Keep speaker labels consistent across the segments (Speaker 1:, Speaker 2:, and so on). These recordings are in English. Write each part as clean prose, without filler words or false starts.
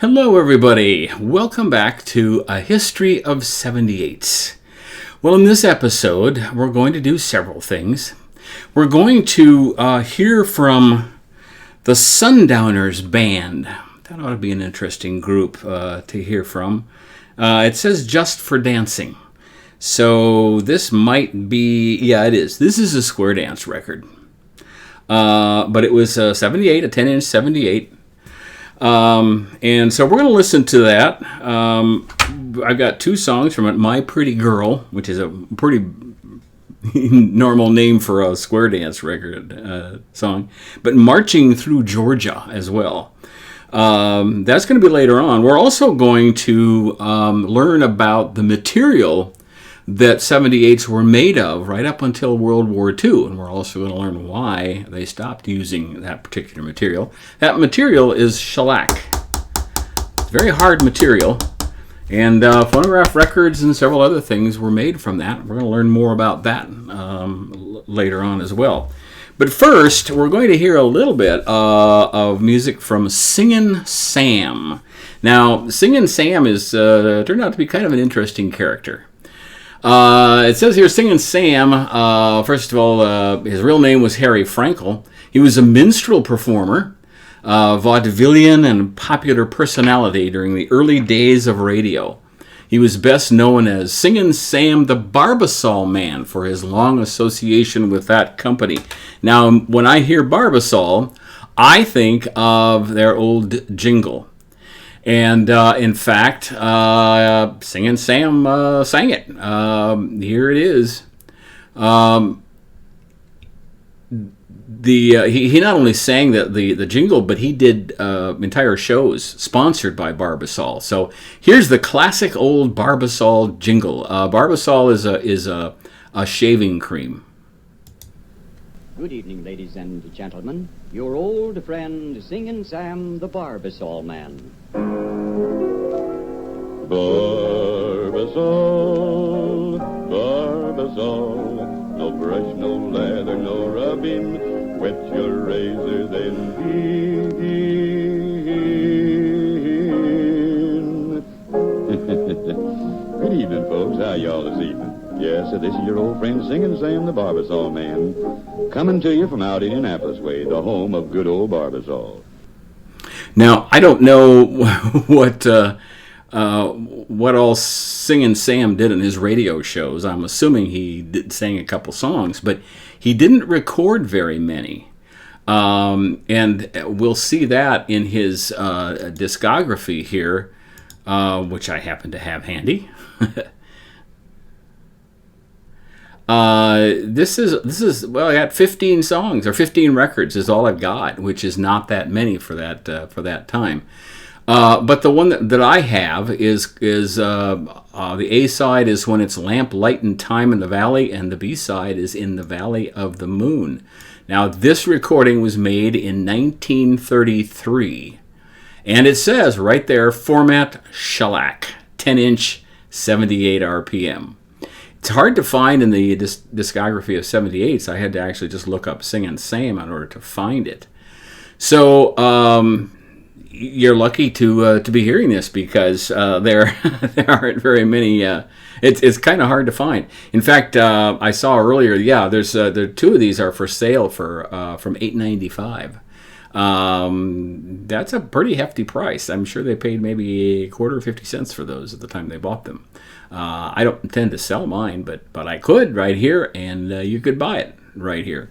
Speaker 1: Hello everybody, welcome back to A History of 78s. Well, in this episode, we're going to do several things. We're going to hear from the Sundowners Band. That ought to be an interesting group to hear from. It says Just for Dancing. So this might be, yeah it is. This is a square dance record. But it was 78, a 10-inch 78. And so we're going to listen to that. I've got two songs from it. My Pretty Girl, which is a pretty normal name for a square dance record song, but Marching Through Georgia as well. That's going to be later on. We're also going to learn about the material that 78s were made of right up until World War II, and we're also going to learn why they stopped using that particular material. That material is shellac. It's very hard material, and phonograph records and several other things were made from that. We're going to learn more about that later on as well. But first, we're going to hear a little bit of music from Singin' Sam. Now, Singin' Sam is turned out to be kind of an interesting character. It says here, Singin' Sam, first of all, his real name was Harry Frankel. He was a minstrel performer, vaudevillian and popular personality during the early days of radio. He was best known as Singin' Sam the Barbasol Man for his long association with that company. Now, when I hear Barbasol, I think of their old jingle. And in fact, Singin' Sam sang it. Here it is. He not only sang the jingle, but he did entire shows sponsored by Barbasol. So here's the classic old Barbasol jingle. Barbasol is a shaving cream.
Speaker 2: Good evening, ladies and gentlemen. Your old friend, Singin' Sam the Barbasol Man.
Speaker 3: Barbasol, Barbasol, no brush, no lather, no rubbing, wet your razor then begin. Good evening, folks. How y'all this evening? Yes, this is your old friend Singin' Sam the Barbasol Man, coming to you from out Indianapolis way, the home of good old Barbasol.
Speaker 1: Now, I don't know what all Singin' Sam did in his radio shows. I'm assuming he sang a couple songs, but he didn't record very many. And we'll see that in his discography here, which I happen to have handy. This is well, I got 15 songs or 15 records is all I've got, which is not that many for that time. But the one that I have is the A side is When It's Lamp Lightin' Time in the Valley, and the B side is In the Valley of the Moon. Now, this recording was made in 1933, and it says right there, format shellac, 10-inch, 78 RPM. It's hard to find in the discography of 78s. I had to actually just look up Singin' Sam in order to find it. So you're lucky to be hearing this, because there aren't very many. It's kind of hard to find. In fact, I saw earlier. Yeah, there two of these are for sale for from $8.95. That's a pretty hefty price. I'm sure they paid maybe a quarter or 50 cents for those at the time they bought them. I don't intend to sell mine, but I could right here, and you could buy it right here.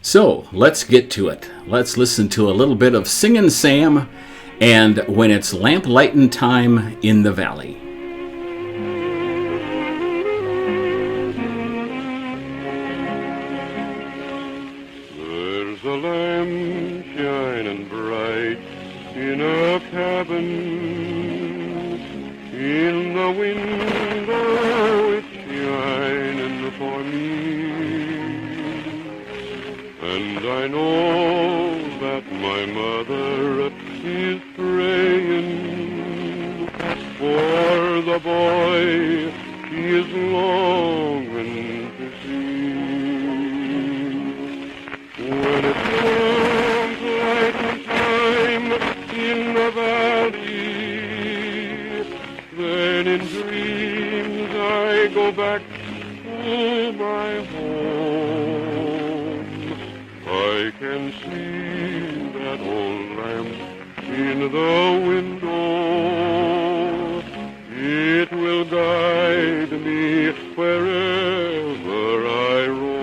Speaker 1: So let's get to it. Let's listen to a little bit of Singin' Sam and When It's Lamp Lightin' Time in the Valley.
Speaker 3: There's a lamp shining bright in a cabin. In the window it's shining for me, and I know that my mother is praying for the boy she is longing to see. When it comes light time in the valley
Speaker 4: dreams I go back to my home. I can see that old lamp in the window. It will guide me wherever I roam.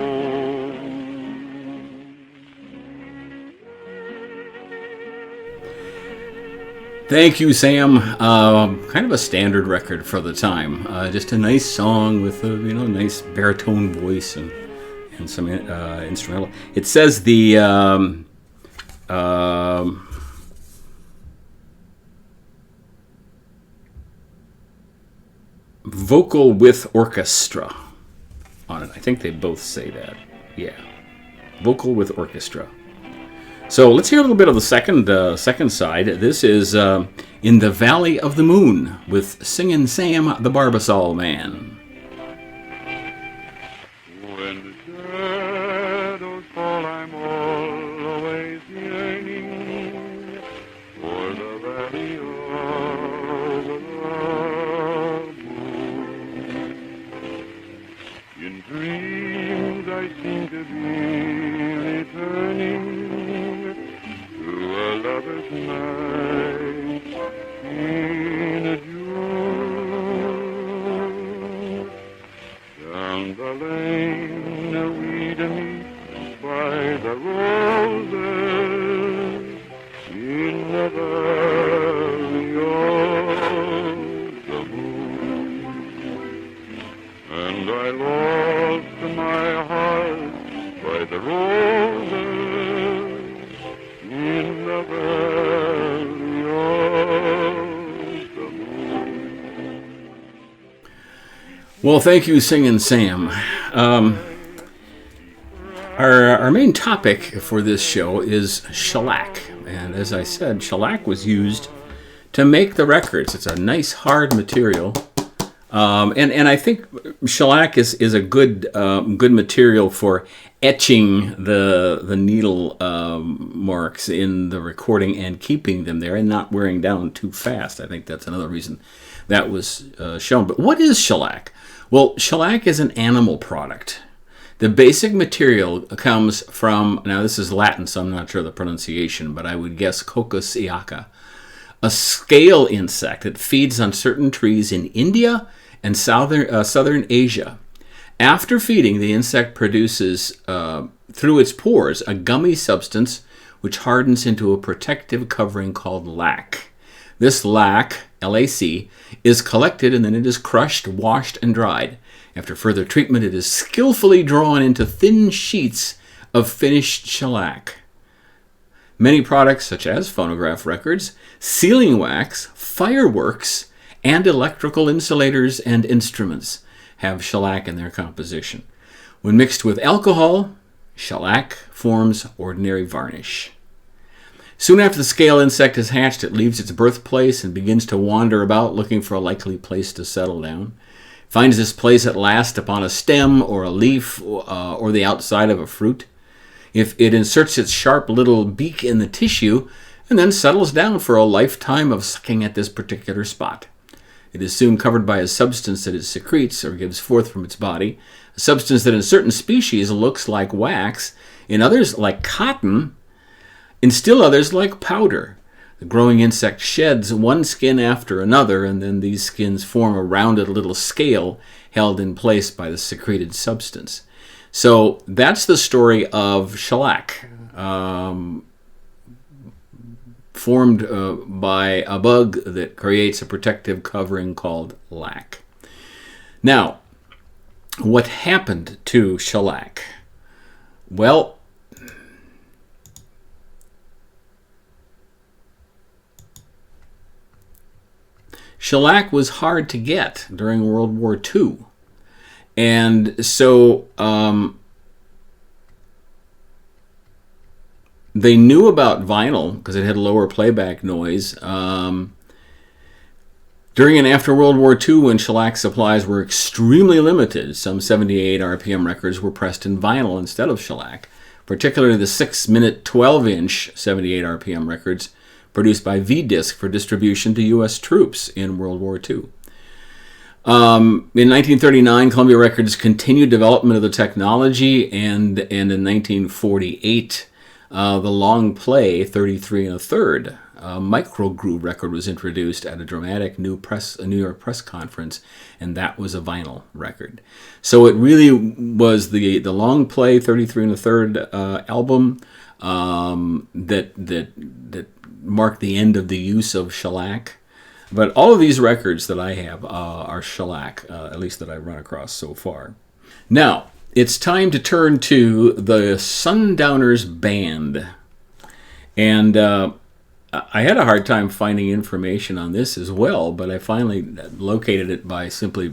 Speaker 1: Thank you, Sam. Kind of a standard record for the time. Just a nice song with a nice baritone voice and some instrumental. It says the vocal with orchestra on it. I think they both say that. Yeah, vocal with orchestra. So let's hear a little bit of the second side. This is In the Valley of the Moon with Singin' Sam the Barbasol Man.
Speaker 4: When the shadows fall, I'm always yearning for the valley of the moon. In dreams I seem to be returning to a lover's night in June. Down the lane we'd meet by the roses in the valley of the moon. And I lost my heart by the roses in the valley of the moon.
Speaker 1: Well, thank you, Singin' Sam. Our main topic for this show is shellac. And as I said, shellac was used to make the records. It's a nice hard material. And I think shellac is a good material for etching the needle marks in the recording and keeping them there and not wearing down too fast. I think that's another reason that was shown. But what is shellac? Well, shellac is an animal product. The basic material comes from, now this is Latin, so I'm not sure the pronunciation, but I would guess Cocos iaca, a scale insect that feeds on certain trees in India and southern Asia. After feeding, the insect produces, through its pores, a gummy substance which hardens into a protective covering called lac. This lac, LAC, is collected and then it is crushed, washed, and dried. After further treatment, it is skillfully drawn into thin sheets of finished shellac. Many products, such as phonograph records, sealing wax, fireworks, and electrical insulators and instruments, have shellac in their composition. When mixed with alcohol, shellac forms ordinary varnish. Soon after the scale insect is hatched, it leaves its birthplace and begins to wander about looking for a likely place to settle down. Finds this place at last upon a stem or a leaf or the outside of a fruit. If it inserts its sharp little beak in the tissue and then settles down for a lifetime of sucking at this particular spot. It is soon covered by a substance that it secretes or gives forth from its body, a substance that in certain species looks like wax, in others like cotton, in still others like powder. The growing insect sheds one skin after another, and then these skins form a rounded little scale held in place by the secreted substance. So that's the story of shellac, formed by a bug that creates a protective covering called lac. Now, what happened to shellac? Well, shellac was hard to get during World War II. And so they knew about vinyl because it had lower playback noise. During and after World War II, when shellac supplies were extremely limited, some 78 RPM records were pressed in vinyl instead of shellac, particularly the 6-minute 12-inch 78 RPM records produced by V-Disc for distribution to U.S. troops in World War II. In 1939, Columbia Records continued development of the technology, and in 1948, the long play 33 1/3 micro groove record was introduced at a dramatic New York press conference, and that was a vinyl record. So it really was the long play 33 1/3 album that marked the end of the use of shellac. But all of these records that I have are shellac, at least that I've run across so far. Now, it's time to turn to the Sundowners Band. And I had a hard time finding information on this as well, but I finally located it by simply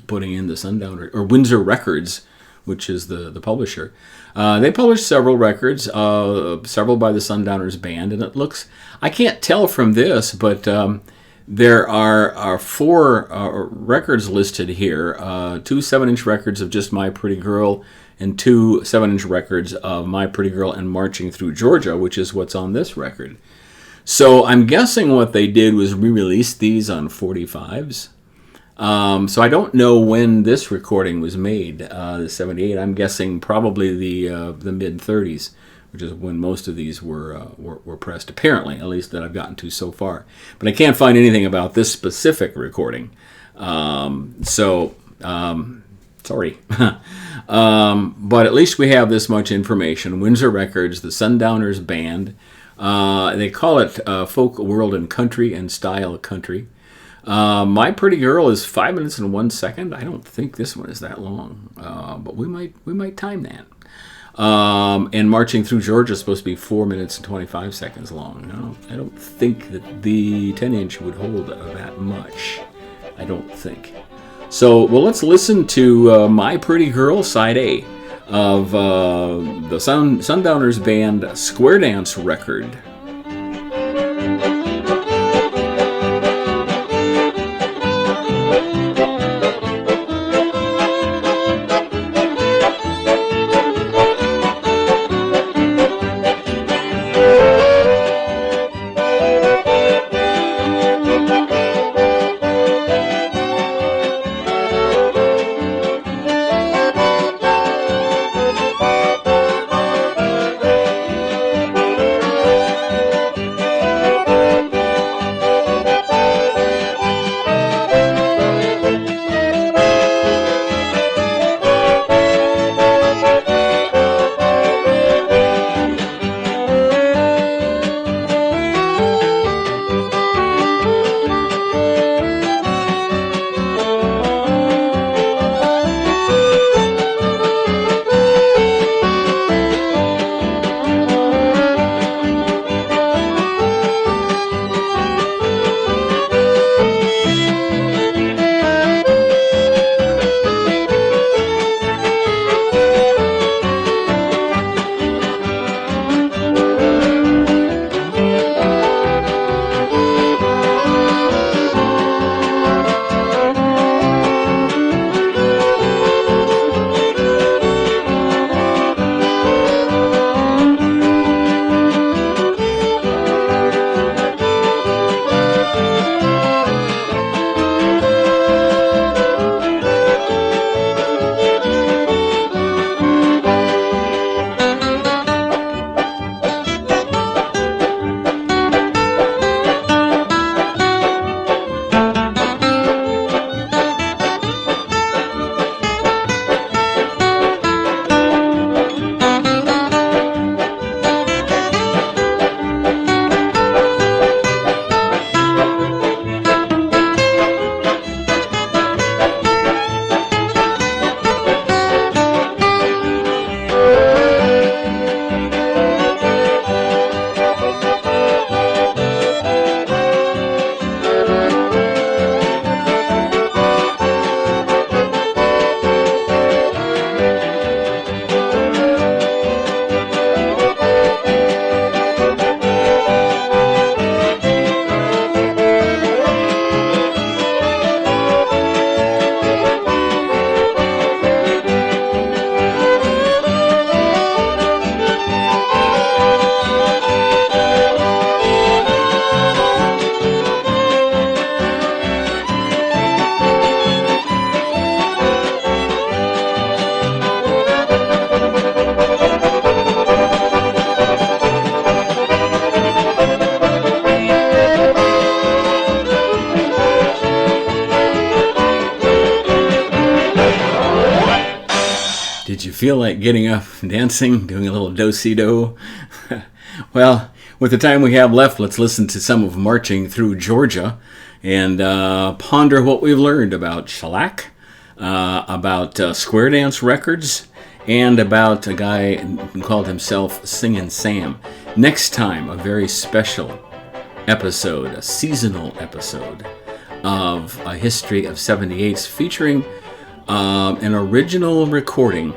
Speaker 1: putting in the Sundowner, or Windsor Records, which is the publisher. They published several records, several by the Sundowners Band, and it looks, I can't tell from this, but there are 4 records listed here, 2 7-inch records of Just My Pretty Girl, and 2 7-inch records of My Pretty Girl and Marching Through Georgia, which is what's on this record. So I'm guessing what they did was re-release these on 45s. So I don't know when this recording was made, the 78. I'm guessing probably the mid-30s, which is when most of these were pressed, apparently, at least that I've gotten to so far. But I can't find anything about this specific recording. Sorry. But at least we have this much information. Windsor Records, the Sundowners Band. They call it Folk, World, and Country, and Style Country. My Pretty Girl is 5 minutes and 1 second. I don't think this one is that long, but we might time that. And Marching Through Georgia is supposed to be 4 minutes and 25 seconds long. I don't think that the 10-inch would hold that much. I don't think. So, well, let's listen to My Pretty Girl, Side A, of the Sundowners Band Square Dance record. Did you feel like getting up and dancing, doing a little do-si-do? Well, with the time we have left, let's listen to some of Marching Through Georgia and ponder what we've learned about shellac, about square dance records, and about a guy who called himself Singin' Sam. Next time, a very special episode, a seasonal episode of A History of 78s featuring an original recording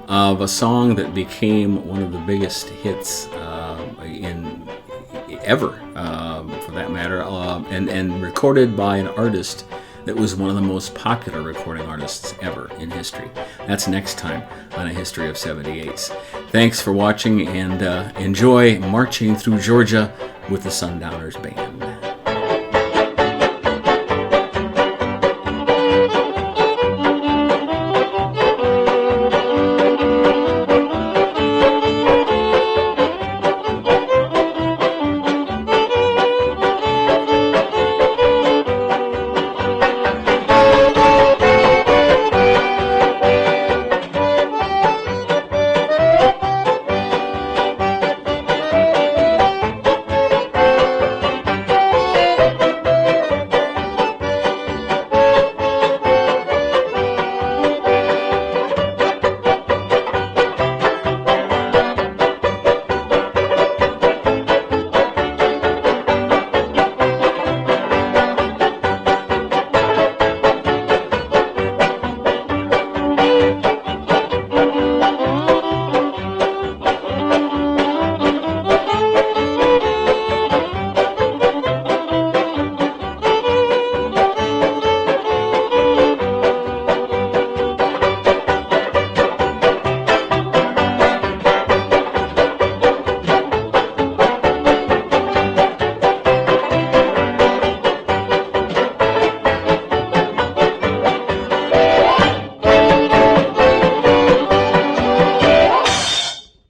Speaker 1: of a song that became one of the biggest hits in ever, for that matter, and recorded by an artist that was one of the most popular recording artists ever in history. That's next time on A History of 78s. Thanks for watching, and enjoy Marching Through Georgia with the Sundowners Band.